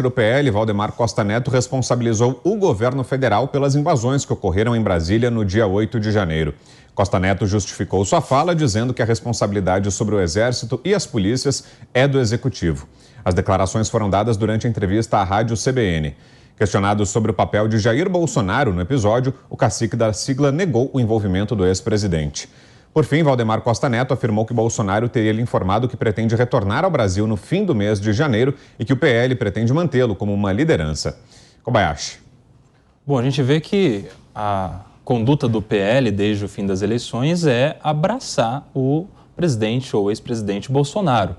Do PL, Valdemar Costa Neto responsabilizou o governo federal pelas invasões que ocorreram em Brasília no dia 8 de janeiro. Costa Neto justificou sua fala dizendo que a responsabilidade sobre o Exército e as polícias é do Executivo. As declarações foram dadas durante a entrevista à rádio CBN. Questionado sobre o papel de Jair Bolsonaro no episódio, o cacique da sigla negou o envolvimento do ex-presidente. Por fim, Valdemar Costa Neto afirmou que Bolsonaro teria lhe informado que pretende retornar ao Brasil no fim do mês de janeiro e que o PL pretende mantê-lo como uma liderança. Kobayashi. Bom, a gente vê que a conduta do PL desde o fim das eleições é abraçar o presidente ou ex-presidente Bolsonaro.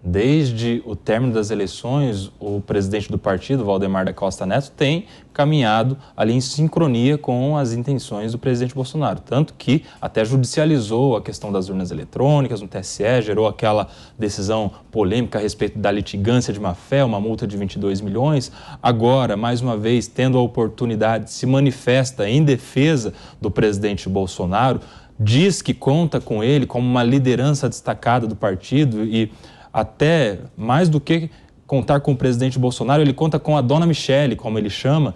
Desde o término das eleições, o presidente do partido, Valdemar da Costa Neto, tem caminhado ali em sincronia com as intenções do presidente Bolsonaro. Tanto que até judicializou a questão das urnas eletrônicas no TSE, gerou aquela decisão polêmica a respeito da litigância de má-fé, uma multa de 22 milhões. Agora, mais uma vez, tendo a oportunidade, se manifesta em defesa do presidente Bolsonaro, diz que conta com ele como uma liderança destacada do partido e até mais do que contar com o presidente Bolsonaro, ele conta com a dona Michele, como ele chama,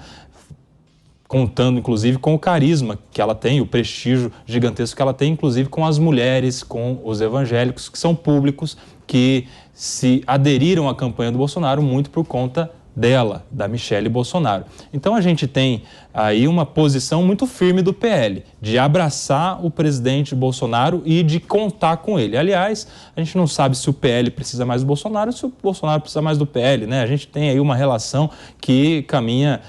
contando inclusive com o carisma que ela tem, o prestígio gigantesco que ela tem, inclusive com as mulheres, com os evangélicos, que são públicos, que se aderiram à campanha do Bolsonaro muito por conta dela, da Michele Bolsonaro. Então a gente tem aí uma posição muito firme do PL, de abraçar o presidente Bolsonaro e de contar com ele. Aliás, a gente não sabe se o PL precisa mais do Bolsonaro ou se o Bolsonaro precisa mais do PL, né? A gente tem aí uma relação que caminha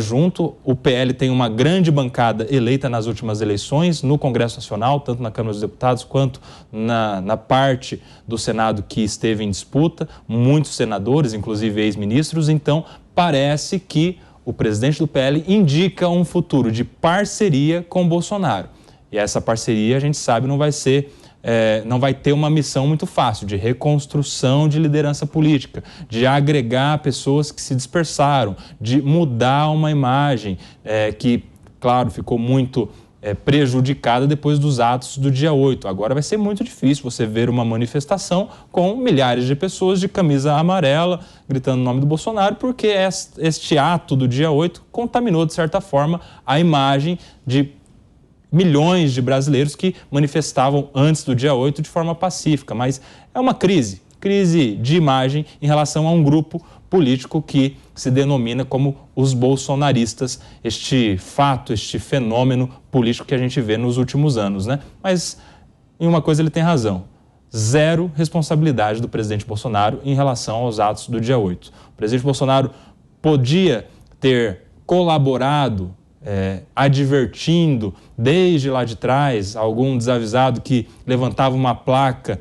junto. O PL tem uma grande bancada eleita nas últimas eleições no Congresso Nacional, tanto na Câmara dos Deputados quanto na parte do Senado que esteve em disputa, muitos senadores, inclusive ex-ministros. Então, parece que o presidente do PL indica um futuro de parceria com Bolsonaro. E essa parceria, a gente sabe, não vai ter uma missão muito fácil de reconstrução de liderança política, de agregar pessoas que se dispersaram, de mudar uma imagem que, claro, ficou muito prejudicada depois dos atos do dia 8. Agora vai ser muito difícil você ver uma manifestação com milhares de pessoas de camisa amarela gritando o nome do Bolsonaro, porque este ato do dia 8 contaminou, de certa forma, a imagem de milhões de brasileiros que manifestavam antes do dia 8 de forma pacífica. Mas é uma crise de imagem em relação a um grupo político que se denomina como os bolsonaristas, este fato, este fenômeno político que a gente vê nos últimos anos, né? Mas em uma coisa ele tem razão: zero responsabilidade do presidente Bolsonaro em relação aos atos do dia 8. O presidente Bolsonaro podia ter colaborado advertindo desde lá de trás algum desavisado que levantava uma placa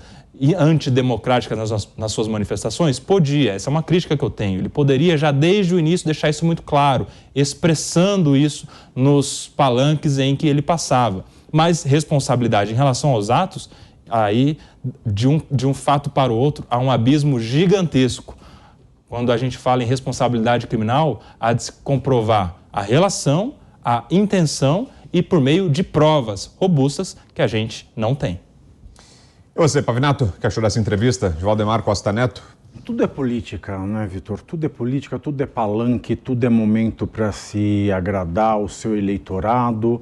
antidemocrática nas suas manifestações? Podia, essa é uma crítica que eu tenho. Ele poderia já desde o início deixar isso muito claro, expressando isso nos palanques em que ele passava. Mas responsabilidade em relação aos atos, aí de um fato para o outro há um abismo gigantesco. Quando a gente fala em responsabilidade criminal, há de se comprovar a relação, a intenção e por meio de provas robustas que a gente não tem. E você, Pavinato, que achou dessa entrevista de Valdemar Costa Neto? Tudo é política, né, Vitor? Tudo é política, tudo é palanque, tudo é momento para se agradar o seu eleitorado.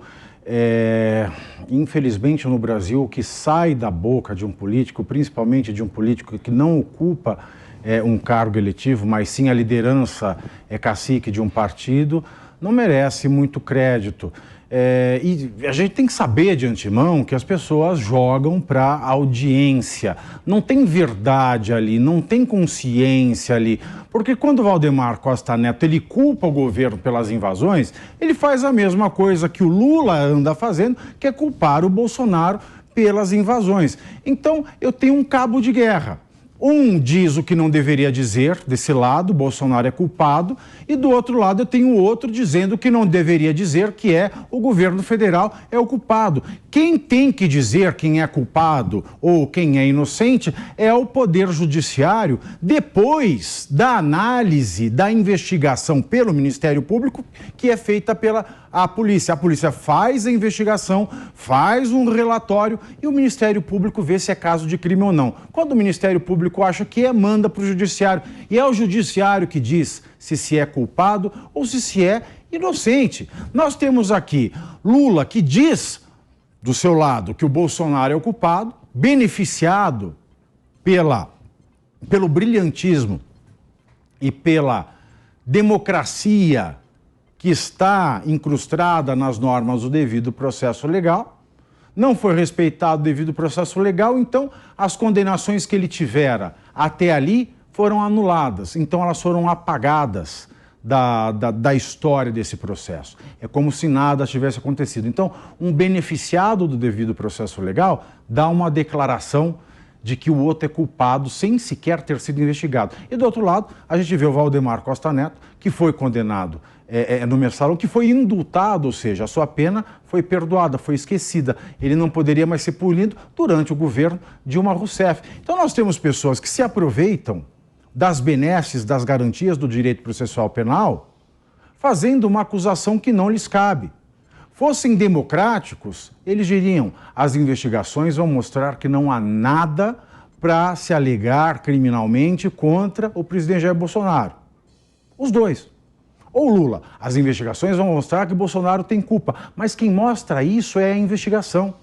Infelizmente, no Brasil, o que sai da boca de um político, principalmente de um político que não ocupa um cargo eletivo, mas sim a liderança cacique de um partido, não merece muito crédito. E a gente tem que saber de antemão que as pessoas jogam para audiência. Não tem verdade ali, não tem consciência ali. Porque quando o Valdemar Costa Neto ele culpa o governo pelas invasões, ele faz a mesma coisa que o Lula anda fazendo, que é culpar o Bolsonaro pelas invasões. Então, eu tenho um cabo de guerra. Um diz o que não deveria dizer, desse lado, Bolsonaro é culpado, e do outro lado eu tenho outro dizendo o que não deveria dizer, que é o governo federal é o culpado. Quem tem que dizer quem é culpado ou quem é inocente é o Poder Judiciário, depois da análise, da investigação pelo Ministério Público, que é feita pela polícia. A polícia faz a investigação, faz um relatório e o Ministério Público vê se é caso de crime ou não. Quando o Ministério Público acha que manda para o Judiciário. E é o Judiciário que diz se é culpado ou se é inocente. Nós temos aqui Lula, que diz do seu lado que o Bolsonaro é o culpado, beneficiado pelo brilhantismo e pela democracia que está incrustada nas normas do devido processo legal. Não foi respeitado o devido processo legal, então as condenações que ele tivera até ali foram anuladas, então elas foram apagadas da história desse processo. É como se nada tivesse acontecido. Então, um beneficiado do devido processo legal dá uma declaração de que o outro é culpado sem sequer ter sido investigado. E do outro lado, a gente vê o Valdemar Costa Neto, que foi condenado no mensalão, que foi indultado, ou seja, a sua pena foi perdoada, foi esquecida. Ele não poderia mais ser punido durante o governo Dilma Rousseff. Então nós temos pessoas que se aproveitam das benesses, das garantias do direito processual penal, fazendo uma acusação que não lhes cabe. Fossem democráticos, eles diriam: as investigações vão mostrar que não há nada para se alegar criminalmente contra o presidente Jair Bolsonaro. Os dois. Ou Lula, as investigações vão mostrar que Bolsonaro tem culpa, mas quem mostra isso é a investigação,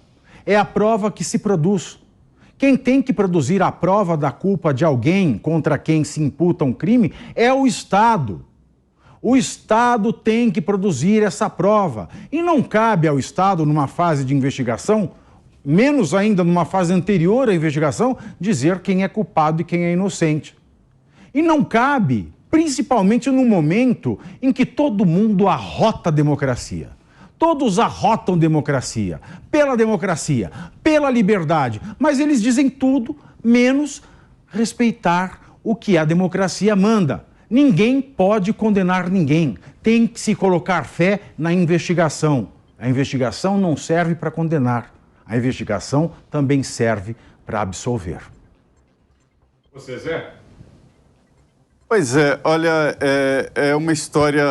é a prova que se produz. Quem tem que produzir a prova da culpa de alguém contra quem se imputa um crime é o Estado. O Estado tem que produzir essa prova e não cabe ao Estado, numa fase de investigação, menos ainda numa fase anterior à investigação, dizer quem é culpado e quem é inocente. E não cabe, principalmente no momento em que todo mundo arrota a democracia. Todos arrotam democracia, pela liberdade, mas eles dizem tudo menos respeitar o que a democracia manda. Ninguém pode condenar ninguém, tem que se colocar fé na investigação. A investigação não serve para condenar, a investigação também serve para absolver. Você, Zé? Pois é, olha, é uma história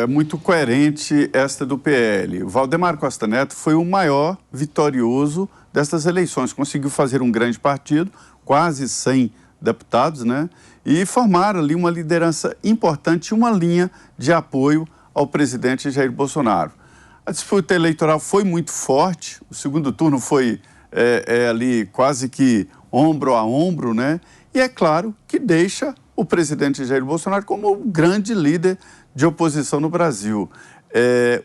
muito coerente esta do PL. O Valdemar Costa Neto foi o maior vitorioso dessas eleições. Conseguiu fazer um grande partido, quase 100 deputados, né? E formar ali uma liderança importante, uma linha de apoio ao presidente Jair Bolsonaro. A disputa eleitoral foi muito forte, o segundo turno foi ali quase que ombro a ombro, né? E é claro que deixa o presidente Jair Bolsonaro como o grande líder de oposição no Brasil.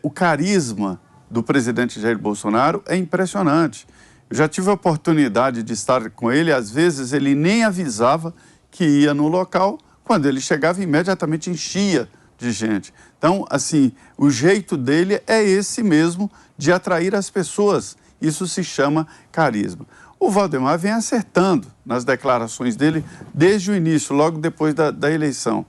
O carisma do presidente Jair Bolsonaro é impressionante. Eu já tive a oportunidade de estar com ele, às vezes ele nem avisava que ia no local, quando ele chegava imediatamente enchia de gente. Então, assim, o jeito dele é esse mesmo de atrair as pessoas. Isso se chama carisma. O Valdemar vem acertando nas declarações dele desde o início, logo depois da eleição.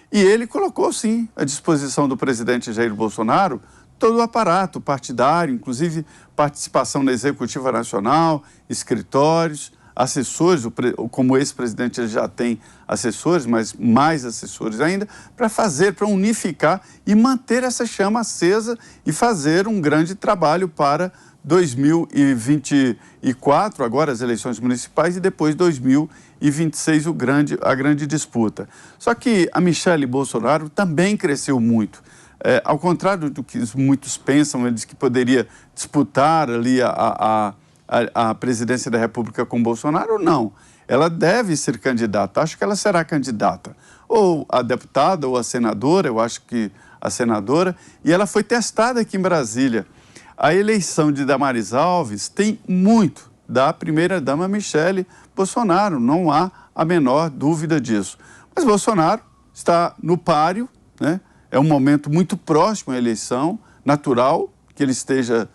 E ele colocou, sim, à disposição do presidente Jair Bolsonaro todo o aparato partidário, inclusive participação na Executiva Nacional, escritórios, assessores, como ex-presidente ele já tem assessores, mas mais assessores ainda, para unificar e manter essa chama acesa e fazer um grande trabalho para 2024, agora as eleições municipais, e depois 2026 a grande disputa. Só que a Michelle Bolsonaro também cresceu muito. Ao contrário do que muitos pensam, eles que poderia disputar ali a presidência da República com Bolsonaro, não. Ela deve ser candidata, acho que ela será candidata. Ou a deputada ou a senadora, eu acho que a senadora, e ela foi testada aqui em Brasília. A eleição de Damares Alves tem muito da primeira-dama Michelle Bolsonaro, não há a menor dúvida disso. Mas Bolsonaro está no páreo, né? É um momento muito próximo à eleição, natural que ele esteja,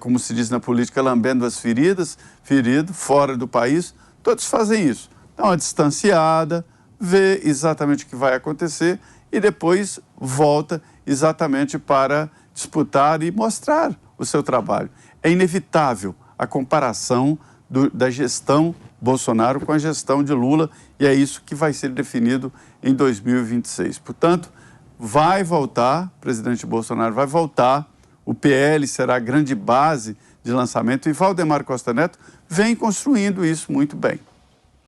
como se diz na política, lambendo as feridas, ferido, fora do país. Todos fazem isso. Dá uma distanciada, vê exatamente o que vai acontecer e depois volta exatamente para disputar e mostrar o seu trabalho. É inevitável a comparação da gestão Bolsonaro com a gestão de Lula e é isso que vai ser definido em 2026. Portanto, vai voltar, o presidente Bolsonaro vai voltar, o PL será a grande base de lançamento e Valdemar Costa Neto vem construindo isso muito bem.